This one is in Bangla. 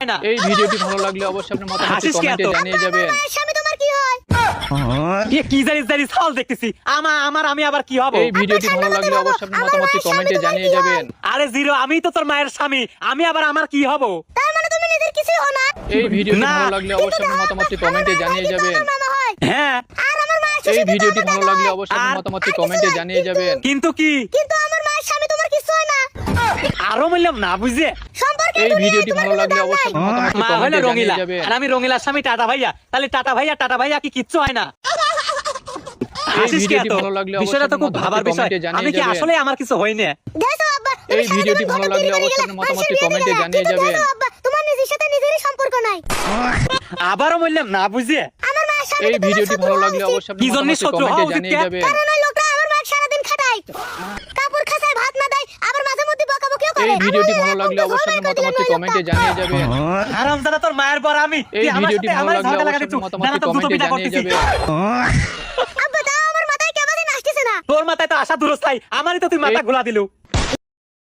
না। এই ভিডিওটি ভালো লাগলে অবশ্যই আপনার মতামত কমেন্টে জানিয়ে যাবেন। স্বামী তোমার কি হয়? কি জানি ছাল দেখতেছি আমি আবার কি হব? এই ভিডিওটি ভালো লাগলে অবশ্যই আপনার মতামত কমেন্টে জানিয়ে যাবেন। আরে জিরো, আমি তো তোর মায়ের স্বামী, আমি আবার আমার কি হব? তার মানে তুমি নিজের কিছু হও না? এই ভিডিওটি না। ভালো লাগলে অবশ্যই আপনার মতামত কমেন্টে জানিয়ে যাবেন। মামা হয়। হ্যাঁ, আর আমার মায়ের এই শ্বশুর তো ভিডিওটি আমার ভালো দাদা লাগলে হয়। অবশ্যই আপনার আর- মতামত কমেন্টে জানিয়ে যাবেন। কিন্তু কি? কিন্তু আমার মায়ের স্বামী তোমার কিছু হয় না। আরো বললাম না বুঝে। সম্পর্কে এই ভিডিওটি ভালো লাগলে অবশ্যই আপনার মতামত মা হলো কমেন্টে রঙিলা জানিয়ে যাবেন। আর আমি রঙিলার স্বামী টাটা ভাইয়া, তাহলে টাটা ভাইয়া কি কিচ্ছু হয় না? হাসিস কি ভিডিওটি এত? ভালো লাগলে বিষয়টা তো অবশ্যই খুব মতামত ভাবার বিষয়। কমেন্টে জানিয়ে আমি কি যাবেন। আসলে আমার কিছু হয়নি? দেখো আব্বা, তুমি এই ভিডিওটি সারাদিন ভালো ঘন্টা লাগলে তিরিশ অবশ্যই মিনিট আপনার মতামত মানুষের বিয়ে কমেন্টে দিলে। জানিয়ে কিন্তু যাবেন। দেখো আব্বা, তোমার নিজের সাথে নিজেরই সম্পর্ক নাই। আবারও বললাম না বুঝে। আমার মায়ের স্বামী এই তো তোমার ভিডিওটি শত্রু ভালো হওয়া লাগলে উচিত। অবশ্যই কি আপনার জন্য মতামত শত্রু হওয়া কমেন্টে উচিত জানিয়ে কে? যাবেন। কারণ ওই লোকটা আমার মাকে সারাদিন খাটায়। কাপড় খাঁচায় ভাত না দেয়, আবার মাঝে মধ্যে বকাবকিও করে। এই ভিডিওটি আমার ভালো লাগলে একদম অবশ্যই ঝগড়া আপনার করে মতামত দিলেন ওই কমেন্টে লোকটা। জানিয়ে যাবেন। হারামজাদা তোর মায়ের পর আমি। এই তুই আমার ভিডিওটি সাথে ভালো আমার লাগলে ঝগড়া অবশ্যই লাগাচ্ছিস। আপনার মতামত জানা তো দুটো কমেন্টে পিঠা জানিয়ে করতেছি। যাবেন। আব্বা তাও আমার মাথায় কেবলই আসতেছে না। তোর মাথায় তো আশা দূরস্থায়ী, আমারই তো তুই মাথা ঘোলা দিলু।